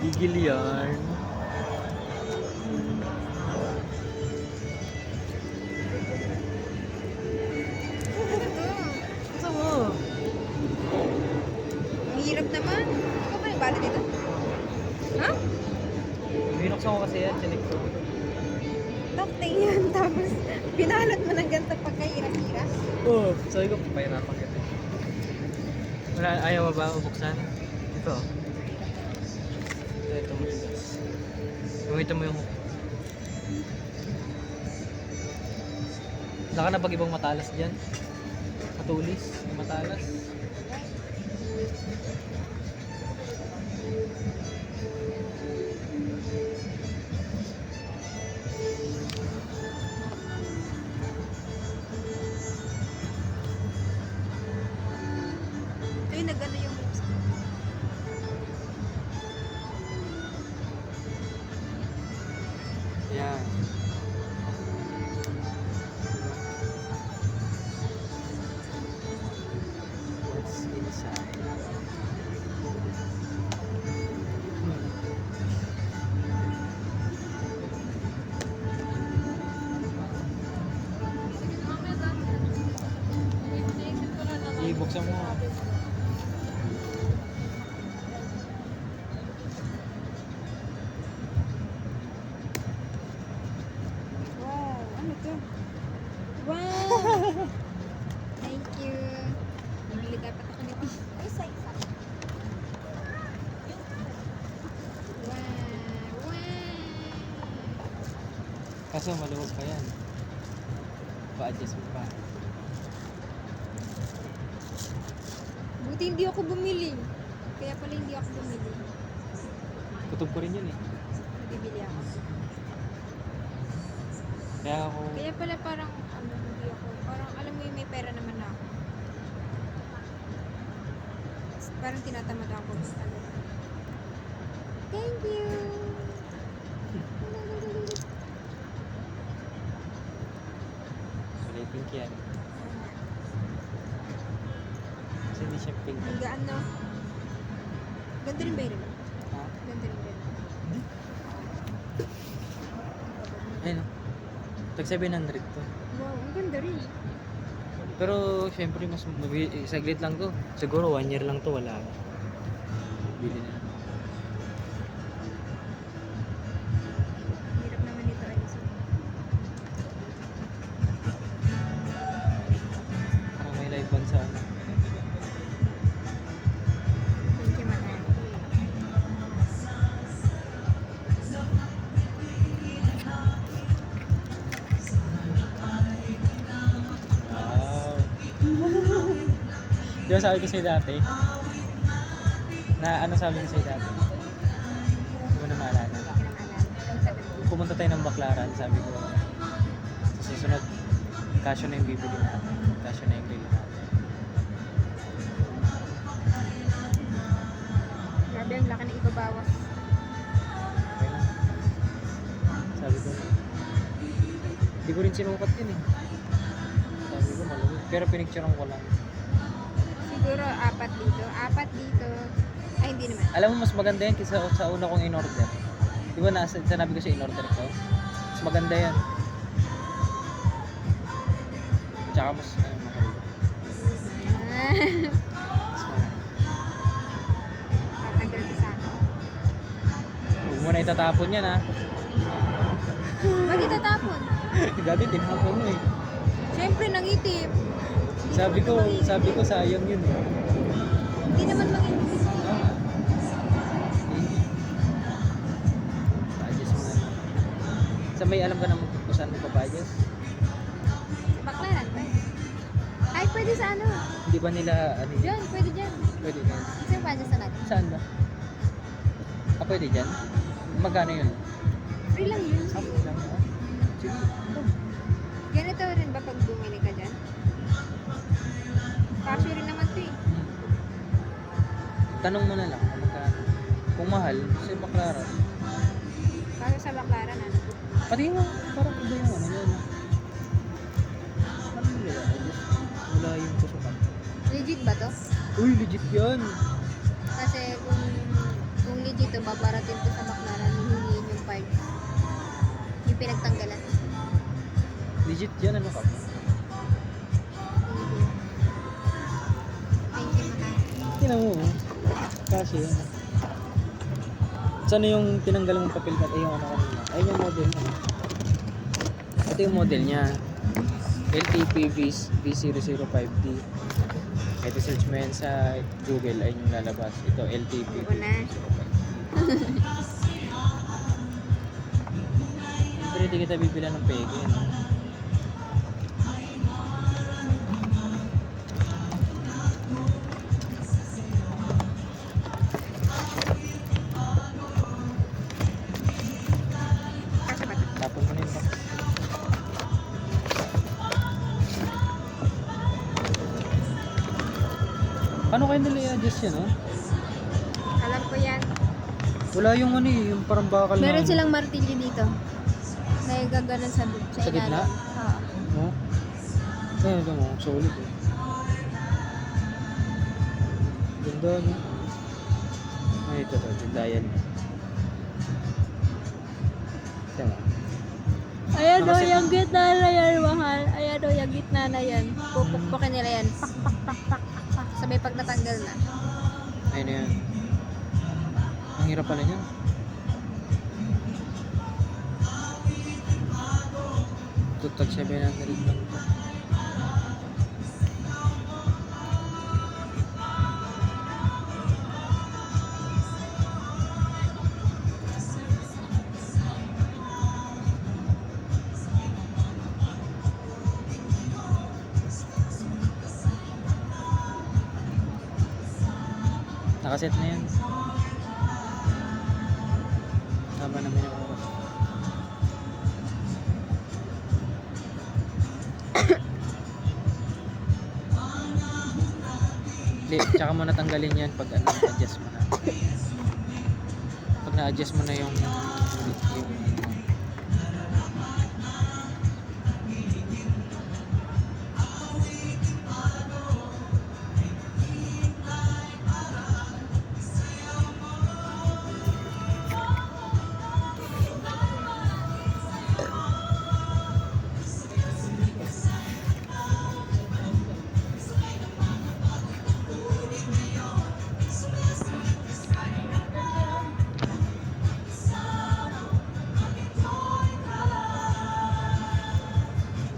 Gigil yan. Gusto mo? Ang hirap naman. Ikaw ba yung bala dito? Ha? Binuksan ko kasi yan, chinik ko. Takting yan. Tapos, pinalot mo ng ganito pagkahirap-hirap. Oo, sabi ko, pahirapan kita. Wala, ayaw mo ba buksan? Ito. Ito mo yung gas. Gamitin mo yung hook. Saka na pag ibang matalas dyan. Matulis, matalas. Ay, nag-ano yung lips ko. Yan. What's inside? Ibuksan mo. Wow, ano to? Wow! Thank you. Bumili dapat ako nito. Isa-isa. Wow! Wow! Kaso maluwag pa yan. Pa-adjust mo pa. Buti hindi ako bumili. Kaya pala hindi ako bumili. Kutob ko rin yun eh. Bibili ako. Kaya ako, Kaya pala parang ano, hindi ako. Parang alam mo yung may pera naman na ako. Parang tinatamad ako. Ano. Thank you! kulay pink yan. Kasi hindi siya pink. Ang gaan no? Ganda rin ba yun? Ha? Ganda rin ba yun? Ayun o. Tag 700 to. Wow, ang ganda rin. Pero syempre mas saglit lang to. Siguro 1 year lang to, wala. Bili na. Hirap naman ito, Alice. Parang may live band sa ano. Thank you, Matan. Wow. Di ba sabi ko sa'yo dati? Na ano sabi ko sa'yo dati? Hindi mo na maalala. Hindi ko na maalala. Ang sabi ko. Pumunta tayo ng Baklaran, sabi ko. Sa susunod, kasyo na yung bibili natin. Kasyo na yung bibili natin. Grabe, ang laki na ibabawas. Okay lang. Sabi ko, hindi ko rin sinukat yun eh. Sabi ko, maluwag. Pero pinicturean ko lang. Siguro 4 dito. 4 dito. Ay, hindi naman. Alam mo, mas maganda yan kaysa sa una kong in-order. Di ba sinabi ko siya in-order ko? Mas maganda yan. Tsaka mas mahal. Mas mahal. Tatagal ko sa akin. Huwag mo na itatapon yan ha. Bakit tatapon? Dati tinapon mo eh. Siyempre, nangitip. Sabi ko sayang yun eh. Hindi naman mangitip. Pa-adjust mo na. Sa may alam ka naman kung saan mo pa-adjust? Sa Baklaran ba? Ay, pwede sa ano? Hindi ba nila ano yun? Diyan, pwede dyan. Pwede dyan. Kasi yung padyas na natin. Saan ba? Ah, pwede dyan? Magkano yun? Free lang yun. Ah, pwede lang ah. Sige. Ganito rin ba pag bumili ka dyan? Casio rin naman to eh. Tanong mo na lang kung magkano. Kung mahal, sa Baklaran. Kaso sa Baklaran ano? Pati nga, parang iba yung ano yun. Parang nila, wala yung kusukan. Legit ba to? Uy, legit yan. Kasi kung legit dito, babarating ko sa McLaren, hihingin yung parts. Yung pinagtanggalan. Legit yan, ano ka? Thank you, mahal. Tingnan mo, oh. Kasi yan. Saan yung tinanggal mong papel cut? Ay, yung ano kanina. Ayun yung model niya. Ito yung model niya. LTP V005D. Ito search mo yan sa Google. Ayun yung lalabas. Ito LTP Oo na. Pero hindi kita bibila ng pege. No? Kasi ba ito? Tapon mo na yung box. Paano kayo nila i-adjust yan, oh? Alam ko yan. Wala yung ano eh, yung parang bakal na Meron ano. silang martilyo dito. May gaganon sa Sa gitna? Oo. No? Ayun, ito mo, solid eh. Ganda, no? Ay, ito, dial. Ito mo. Ayan o, Nakaset- yung gitna na yan, mahal. Ayan o, yung gitna na yan. Pupukpukin nila yan. Pak, pak, pak, pak, pak, pak. Sabay pag natanggal na. Ayun na yan. Ang hirap pala niyan. Tutag 700 lang ito. Nakaset na yan. Tama naman yung oras. Hindi, tsaka mo natanggalin yan pag ano, adjust mo na. Pag na-adjust mo na yung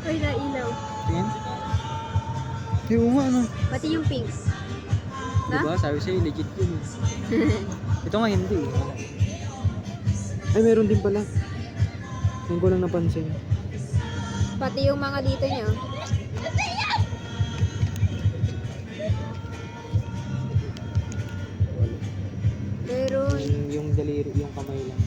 Ay, nailaw. tingin. Yung nga ano. Pati yung pink. Na? Diba? Sabi sa'yo, legit yun eh. Ito nga hindi eh. Wala. Ay, meron din pala. Yung ko lang napansin. Pati yung mga dito niya. Wala. Meron. Yung daliri, yung kamay lang.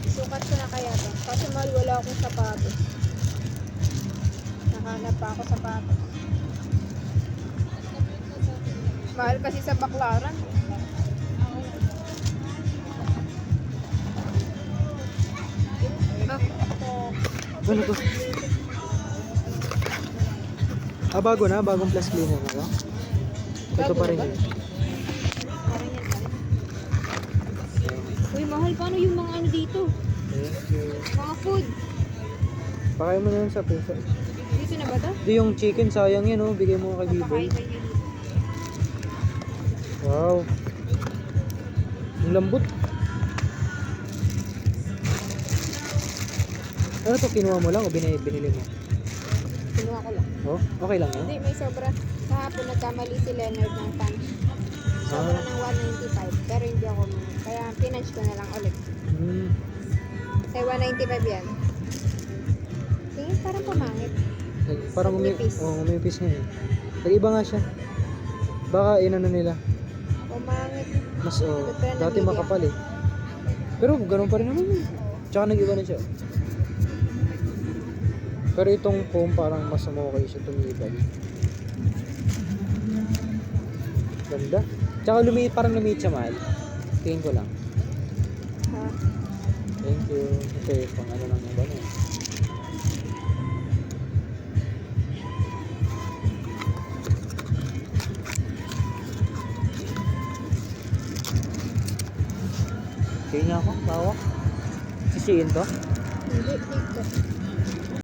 Sukat ko na kaya to. Kasi mahal, wala akong sapatos. Nakahanap pa ako sapatos. Mahal kasi sa baklaran. Ah, Ano to? Ah, bago na? Bagong plus cleaner na ba? Ito Bago pa rin na ba? yun. parang yan pa rin. Uy, mahal, paano yung mga ano dito? Thank you. Mga food. Pakain mo na yun sa pesa. Dito na ba to? Di yung chicken, sayang yan oh. Bigay mo kay Biboy. Papakain kayo dito. Wow. Ang lambot. Ano to, kinuha mo lang o binili mo? Kinuha ko lang. Oh, okay lang yan? Hindi, may sobra. Kahapon nagkamali si Leonard ng punch. Sobra ng 195. Pero hindi ako mo. Kaya pinunch ko na lang ulit. Hmm. Kaya 195 yan. Tingin parang pumangit. Parang Umipis. umipis nga eh. Nag-iba nga siya. Baka inano nila. Pumangit. Mas Depende dati ng makapal eh. Pero ganun pa rin naman eh. Tsaka nag-iba na siya. Pero itong foam parang mas okay siya tumibay. Ganda. Tsaka lumiit, parang lumiit siya mahal. Tingin ko lang. Ha? Thank you. Okay, pang ano lang yung gano'n. Kaya niya ako, tawa. Si Shein to? Hindi, TikTok.